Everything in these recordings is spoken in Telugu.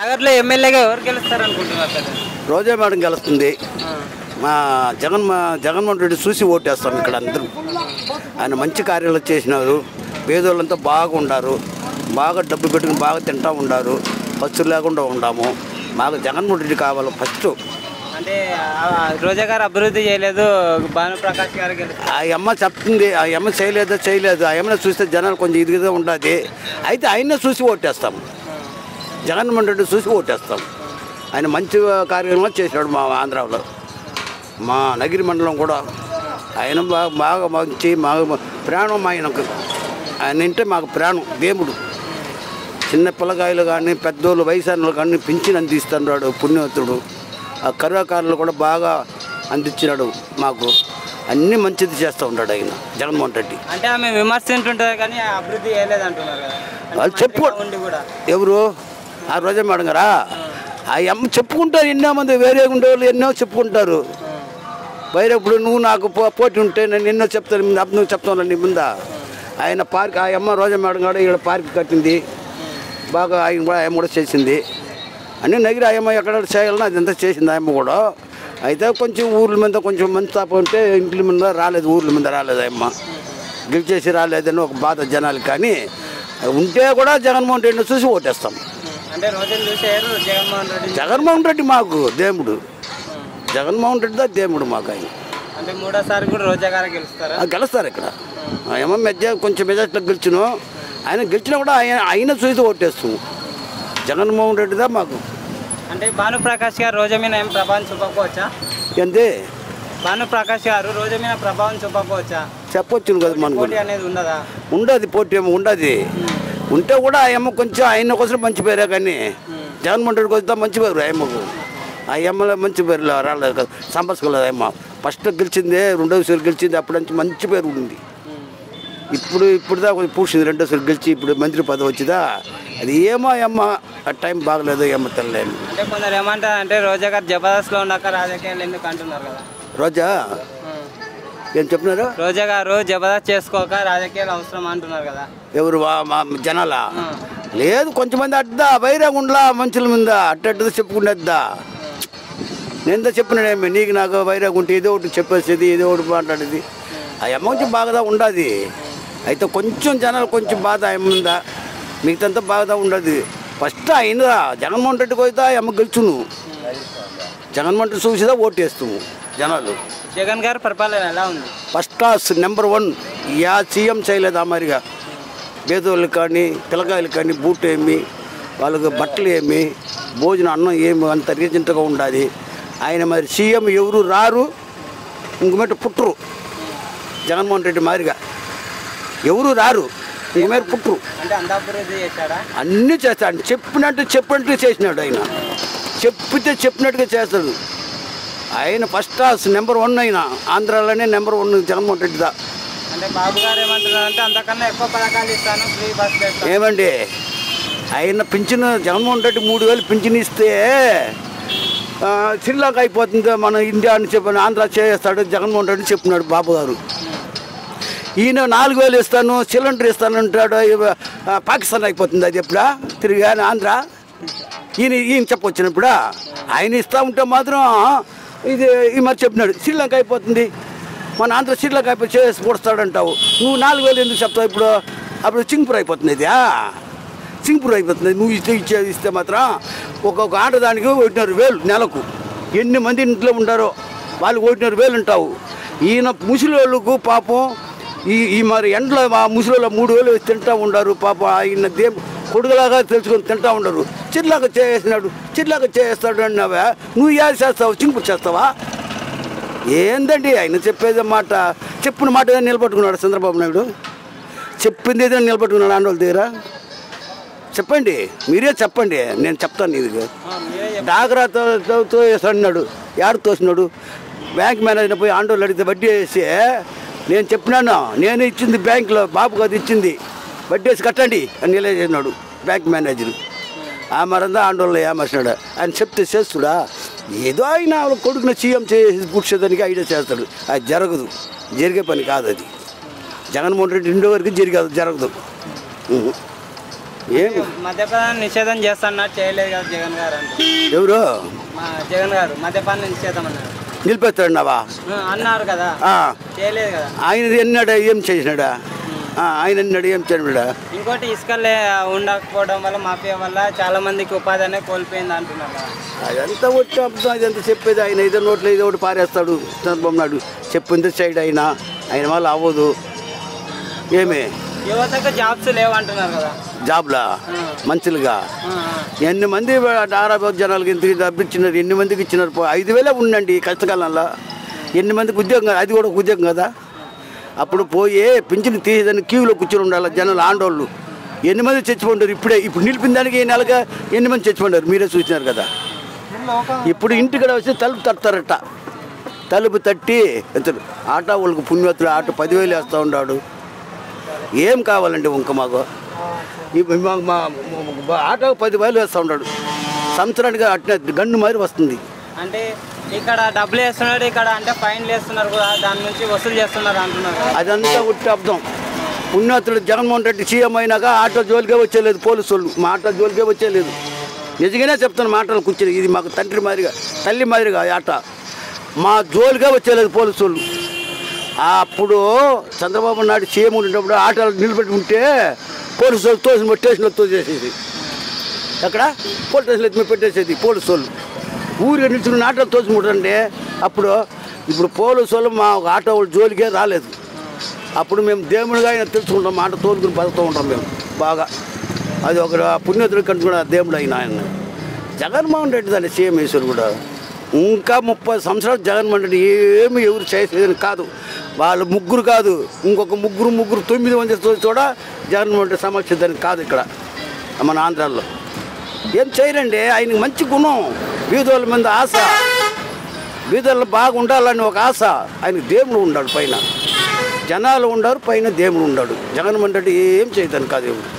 నగర్లో ఎమ్మెల్యేగా ఎవరు గెలుస్తారు అనుకుంటున్నారు? రోజా మేడం గెలుస్తుంది. మా జగన్మోహన్ రెడ్డి చూసి ఓటేస్తాం ఇక్కడ అందరూ. ఆయన మంచి కార్యాలు చేసినారు. పేదోళ్ళంతా బాగా ఉండారు, బాగా డబ్బు పెట్టుకుని బాగా తింటూ ఉండారు, ఖర్చు లేకుండా ఉండాము. మాకు జగన్మోహన్ రెడ్డి కావాలి ఫస్ట్. అంటే రోజా గారు అభివృద్ధి చేయలేదు, భానుప్రకాష్ గారు గెలుస్తారు. ఆ అమ్మ చెప్తుంది, ఆ అమ్మ చేయలేదు. ఆ అమ్మని చూస్తే జనాలు కొంచెం ఇదిగా ఉంటుంది. అయితే ఆయన్నే చూసి ఓటేస్తాం, జగన్మోహన్ రెడ్డి చూసి ఓటేస్తాం. ఆయన మంచి కార్యక్రమాలు చేసినాడు మా ఆంధ్రాలో, మా నగిరి మండలం కూడా. ఆయన బాగా మంచి మాకు ప్రాణం ఆయనకు. ఆయన అంటే మాకు ప్రాణం, దేవుడు. చిన్న పిల్లకాయలు కానీ పెద్దోళ్ళు వయసానులు కానీ పింఛన్ అందిస్తున్నాడు పుణ్యవతుడు. ఆ కరువుకారులు కూడా బాగా అందించినాడు మాకు. అన్నీ మంచిది చేస్తూ ఉంటాడు ఆయన జగన్మోహన్ రెడ్డి. అంటే ఆమె విమర్శింటుంటారు కానీ అభివృద్ధి చేయలేదు అంటున్నారు కదా. వాళ్ళు కూడా ఎవరు ఆ రోజా మేడం గారా? ఆ అమ్మ చెప్పుకుంటారు, ఎన్నో మంది వేరే ఉండేవాళ్ళు ఎన్నో చెప్పుకుంటారు. వేరే ఇప్పుడు నువ్వు నాకు పోటీ ఉంటే నేను ఎన్నో చెప్తాను, నువ్వు చెప్తాను నీ ముందా. ఆయన పార్క్, ఆ అమ్మ రోజా మేడం కూడా ఇక్కడ పార్క్ కట్టింది బాగా. ఆయన కూడా చేసింది అన్నీ నగిరి. ఆ అమ్మ ఎక్కడ చేయాలన్నా అదంతా చేసింది ఆ అమ్మ కూడా. అయితే కొంచెం ఊర్ల మీద కొంచెం మంచి తాప ఉంటే ఇంట్ల మీద రాలేదు, ఊర్ల మీద రాలేదు. ఆ అమ్మ గెలిచేసి రాలేదని ఒక బాధ జనాలు. కానీ ఉంటే కూడా జగన్మోహన్ రెడ్డిని చూసి ఓటేస్తాం. అంటే రోజులు చూసారు జగన్మోహన్ రెడ్డి మాకు దేవుడు. జగన్మోహన్ రెడ్డి దేవుడు మాకు. ఆయన అంటే మూడోసారి కూడా రోజా గారు గెలుస్తారు ఇక్కడ. ఏమో కొంచెం మెజార్టీలో గెలిచిను. ఆయన గెలిచినా కూడా ఆయన చూసి ఓటేస్తాము. జగన్మోహన్ రెడ్డిదా మాకు. అంటే భానుప్రకాష్ గారు రోజా మీద ఏం ప్రభావం చూపకపోవచ్చా? అంతే, భానుప్రకాష్ గారు రోజా మీద ప్రభావం చూపకపోవచ్చా? చెప్పొచ్చు కదా. మనకు అనేది ఉండదా? ఉండదు, పోటీ ఏమో ఉండదు. ఉంటే కూడా ఏమో కొంచెం ఆయన కోసం మంచి పేరే. కానీ జగన్మోహన్ రెడ్డికి వస్తే మంచి పేరు ఆయమ్మకు. ఆ అమ్మలో మంచి పేరు రాలేదు కదా, సంపాదించుకోలేదు. అమ్మ ఫస్ట్ గెలిచిందే, రెండోసారి గెలిచింది. అప్పటి నుంచి మంచి పేరు ఉంది. ఇప్పుడుదా కొంచెం పూసింది. రెండోసారి గెలిచి ఇప్పుడు మంత్రి పదవి వచ్చిందా. అది ఏమో అమ్మ ఆ టైం బాగలేదు. అమ్మ తెల్లేను. అంటే కొందరు ఏమంటారు అంటే రోజా గారు జబర్దస్త్లో ఉన్నాక రాజకీయాలు ఎందుకు అంటున్నారు కదా. రోజా ఏం చెప్తున్నారు? రోజా గారు జబర్దస్త్ చేసుకోక రాజకీయాలు అవసరం అంటున్నారు కదా. ఎవరు జనాల? లేదు, కొంచెంమంది అడ్డా వైరాగుండ్లా మనుషుల మీద అట్టదా చెప్పుకునేద్దా. నేనంతా చెప్పినాడేమి, నీకు నాకు వైరాగుంటే ఏదో ఒకటి చెప్పేసేది, ఏదో ఒకటి మాట్లాడేది. ఆ అమ్మ కొంచెం బాగా ఉండదు. అయితే కొంచెం జనాలు కొంచెం బాధ ఏముందా, మిగతా బాగా ఉండదు. ఫస్ట్ అయినదా జగన్మోహన్ రెడ్డికి పోయితే ఆ అమ్మ గెలుచును. జగన్మోహన్ రెడ్డి చూసిదా ఓటేస్తాము జనాలు. జగన్ గారి పరిపాలన ఎలా ఉంది? First class, number 1. Yeah CM చేయలేదు ఆ మాదిరిగా. పేదోళ్ళకి కానీ పిల్లకాయలు కానీ బూట్ ఏమి, వాళ్ళకి బట్టలు ఏమి, భోజనం అన్నం ఏమి అంత రీజెంట్గా ఉండాలి. ఆయన మరి సీఎం ఎవరు రారు, ఇంకమేట పుట్టరు. జగన్మోహన్ రెడ్డి మాదిరిగా ఎవరు రారు, ఇంకమేర పుట్టరు. అంటే అంత అభివృద్ధి చేశాడా? అన్నీ చేస్తాడు. చెప్పినట్టు చేసినాడు. ఆయన చెప్పినట్టుగా చేస్తాడు. ఆయన ఫస్ట్ క్లాస్, నెంబర్ 1. ఆయన ఆంధ్రాలోనే నెంబర్ 1 జగన్మోహన్ రెడ్డిదా. అంటే బాబు గారు ఏమంటున్నారు అంటే అంతకన్నా ఎక్కువ పథకాలు ఇస్తాను, ఫ్రీ బస్ ఏమండి ఆయన పింఛను జగన్మోహన్ రెడ్డి 3000 పింఛను ఇస్తే శ్రీలంక అయిపోతుంది మన ఇండియా అని చెప్పిన ఆంధ్ర చేస్తాడు జగన్మోహన్ రెడ్డి చెప్పినాడు బాబు గారు. ఈయన 4000 ఇస్తాను, సిలిండర్ ఇస్తాను అంటాడు. పాకిస్తాన్ అయిపోతుంది అది ఎప్పుడా తిరిగి ఆంధ్ర. ఈయన చెప్పొచ్చినప్పుడా ఆయన ఇస్తూ ఉంటే మాత్రం ఇది ఈ మరి చెప్పినాడు శ్రీలంక అయిపోతుంది, మన ఆంధ్ర శ్రీలంక అయిపోయి చేసి పొడుస్తాడంటావు. నువ్వు 4000 ఎందుకు చెప్తావు? ఇప్పుడు అప్పుడు సింగపూర్ అయిపోతుంది. ఇది సింగపూర్ అయిపోతుంది. నువ్వు ఇస్తే మాత్రం ఒక్కొక్క ఆడదానికి 1,500,000 నెలకు. ఎన్ని మంది ఇంట్లో ఉంటారో వాళ్ళు 1,500,000 ఉంటావు. ఈయన ముసలి వాళ్ళకు పాపం ఈ మరి ఎండలో ఆ ముసలిలో 3,000 తింటూ ఉండరు పాపం. ఆయన కొడుకులాగా తెలుసుకొని తింటూ ఉండరు. చిట్లాగా చేస్తాడు అన్నావా? నువ్వు ఏది చేస్తావు? సింగపూర్ చేస్తావా? ఏందండి ఆయన చెప్పేది మాట, చెప్పిన మాట ఏదైనా నిలబెట్టుకున్నాడు చంద్రబాబు నాయుడు. చెప్పింది ఏదైనా నిలబెట్టుకున్నాడు ఆండోళ్ళ దగ్గర? చెప్పండి, మీరే చెప్పండి, నేను చెప్తాను. ఇది డాగరాతో అన్నాడు, యాడు తోసినాడు. బ్యాంక్ మేనేజర్ పోయి ఆండోళ్ళు అడిగితే వడ్డీ వేసి, నేను చెప్పినాను నేను ఇచ్చింది బ్యాంకులో, బాబు కాదు ఇచ్చింది, వడ్డీ వేసి కట్టండి అని నిలబెట్టినాడు బ్యాంక్ మేనేజర్. ఆ మరందా ఆండోళ్ళు ఏమర్చినాడు. ఆయన చెప్తే చేస్తుడా? ఏదో ఆయన కొడుకుని సీఎం చేసి కూర్చోదానికి ఐడియా చేస్తాడు. అది జరగదు, జరిగే పని కాదు అది. జగన్మోహన్ రెడ్డి 2 వరకు జరగదు. ఏం మద్యపానం నిషేధం చేస్తున్నట్టు చేయలేదు కదా జగన్ గారు అంటే. ఎవరు మా జగన్ గారు మద్యపానం నిషేధం అన్నారు. నిలిపేస్తాడున్నావా అన్నారు కదా, చేయలేదు కదా. ఆయన ఎన్నాడా ఏం చేసినాడా? ఆయన ఎన్నాడు ఏం చేయడా? ఇంకోటి ఇసుకలే ఉండకపోవడం వల్ల మాఫియా వల్ల చాలా మందికి ఉపాధి అనేది కోల్పోయింది అంటున్నారు. అదంతా ఒట్టి అర్థం, అదంతా చెప్పేది. ఆయన ఏదో నోట్లో ఏదో ఒకటి పారేస్తాడు చంద్రబాబు నాయుడు. చెప్పింది సైడ్ ఆయన వల్ల అవ్వదు. ఏమి యువతకు జాబ్స్ లేవంటున్నారు కదా. జాబ్లా మంచిగా ఎన్ని మంది ఆరాబాద్ జనాలకి ఇంతకి డబ్బు ఇచ్చినారు? ఎన్ని మందికి ఇచ్చినారు? 5,000 ఉండండి కష్టకాలంలో. ఎన్ని మందికి ఉద్యోగం కదా? అది కూడా ఉద్యోగం కదా. అప్పుడు పోయి పింఛను తీసేదాన్ని క్యూలో కూర్చొని ఉండాలి జనాలు, ఆండోళ్ళు. ఎన్ని మంది చచ్చిపోండారు ఇప్పుడే? ఇప్పుడు నిలిపిన దానికి ఈ నెలగా ఎన్ని మంది చచ్చిపోండారు? మీరే చూసినారు కదా. ఇప్పుడు ఇంటికడ వచ్చి తలుపు తడతారట. తలుపు తట్టి ఆటో వాళ్ళకి పుణ్యవతుడు ఆటో 10,000 వేస్తూ ఉన్నాడు. ఏం కావాలండి ఇంకా మాకు? మా ఆటోకి 10,000 వేస్తూ ఉన్నాడు. సంవత్సరానికి అట్నే గన్ను మారి వస్తుంది. అంటే ఇక్కడ డబ్బులు వేస్తున్నాడు, ఇక్కడ అంటే ఫైన్లు వేస్తున్నారు కూడా, దాని నుంచి వసూలు చేస్తున్నారు అంటున్నారు. అదంతా ఉట్టి అర్థం. పుణ్యవతుడు జగన్మోహన్ రెడ్డి సీఎం అయినాక ఆటో జోలికే వచ్చేలేదు పోలీసు వాళ్ళు. మా ఆటో జోలికే వచ్చేలేదు. నిజంగానే చెప్తాను మాటలు కూర్చొని. ఇది మాకు తండ్రి మాదిరిగా తల్లి మాదిరిగా ఆట. మా జోలికే వచ్చేలేదు పోలీసు వాళ్ళు. అప్పుడు చంద్రబాబు నాయుడు సీఎం ఉండేటప్పుడు ఆటోలు నిలబెట్టి ఉంటే పోలీసు వాళ్ళు తోసి స్టేషన్లో తోసేసేది. ఎక్కడ పోలీస్ స్టేషన్లో ఎత్తి పెట్టేసేది పోలీసు వాళ్ళు. ఊరిగా నిల్చుకుని ఆటోలు తోసిముట్టండి. ఇప్పుడు పోలీసు వాళ్ళు మా ఆటో వాళ్ళు జోలికే రాలేదు. అప్పుడు మేము దేవుడిగా ఆయన తెలుసుకుంటాం, ఆటో తోలుకుని బతుకుతూ ఉంటాం మేము బాగా. అది ఒక పుణ్యతుడి కంటే కూడా దేవుడు అయిన ఆయన జగన్మోహన్ రెడ్డి దాన్ని సీఎం వేసారు కూడా. ఇంకా 30 సంవత్సరాలు జగన్మోహన్ రెడ్డి ఏమి ఎవరు చేసేదని కాదు. వాళ్ళు ముగ్గురు కాదు, ఇంకొక ముగ్గురు 9 మంది కూడా జగన్మోహన్ రెడ్డి సమక్షిద్దానికి కాదు. ఇక్కడ మన ఆంధ్రాలో ఏం చేయరండి. ఆయనకి మంచి గుణం, బీదోళ్ళ మీద ఆశ, బీదోళ్ళు బాగా ఉండాలని ఒక ఆశ. ఆయనకి దేవుడు ఉన్నాడు, పైన జనాలు ఉండారు, పైన దేవుడు ఉన్నాడు. జగన్మోహన్ రెడ్డి ఏం చేయదని కాదు ఎవరు.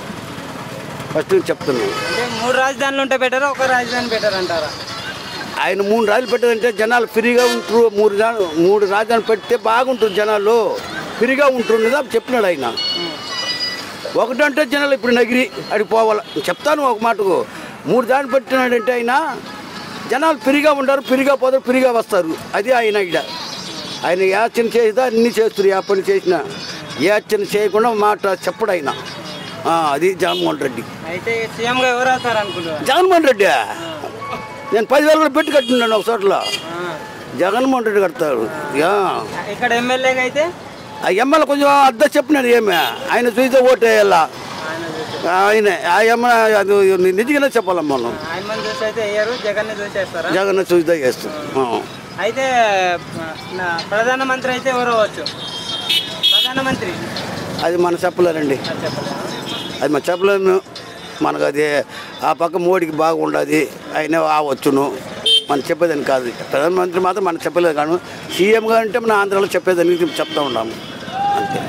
ఫస్ట్ చెప్తున్నాను. అంటే 3 రాజధానులు ఉంటే బెటర్, ఒక రాజధాని బెటర్ అంటారా? ఆయన 3 రాజధానులు పెట్టారంటే జనాలు ఫ్రీగా ఉంటారు. 3 రాజధానులు పెడితే బాగుంటుంది, జనాలు ఫ్రీగా ఉంటుండదా చెప్పినాడు ఆయన. ఒకటంటే జనాలు ఇప్పుడు నగిరి అడిగి పోవాలి. చెప్తాను ఒక మాటకు. 3 దాన్ని పెట్టినాడంటే ఆయన జనాలు ఫ్రీగా ఉంటారు, ఫ్రీగా పోతారు, ఫ్రీగా వస్తారు. అది ఆయన ఇక్కడ. ఆయన యాచన చేసినా అన్నీ చేస్తారు. ఏ పని చేసినా యాచన చేయకుండా మాట చెప్పడు ఆయన. అది జగన్మోహన్ రెడ్డి. అయితే సీఎంగా ఎవరు అవుతారు అనుకుంటున్నారు? జగన్మోహన్ రెడ్డి. నేను 10,000 పెట్టి కట్టినాను ఒక చోట్ల. జగన్మోహన్ రెడ్డి కడతాడు. ఇక్కడ ఎమ్మెల్యేగా అయితే ఆ ఎమ్మెల్యే కొంచెం అద్దె చెప్పినాడు. ఏమే ఆయన చూస్తే ఓటు వేయాలా? ఆయన ఆ ఎమ్మెల్యే అది నిజంగానే చెప్పాలమ్మా. జగన్ చూస్తే చేస్తాం. అయితే ప్రధానమంత్రి అయితే ఎవరు అవ్వచ్చు? ప్రధానమంత్రి అది మనం చెప్పలేరండి. అది మనం చెప్పలేము. మనకు అది ఆ పక్క మోడీకి బాగుండదు, ఆయన వచ్చును. మనం చెప్పేదాన్ని కాదు. ప్రధానమంత్రి మాత్రం మనం చెప్పలేదు. కానీ సీఎంగా అంటే మన ఆంధ్రాలో చెప్పేదానికి చెప్తూ ఉన్నాము అంతే.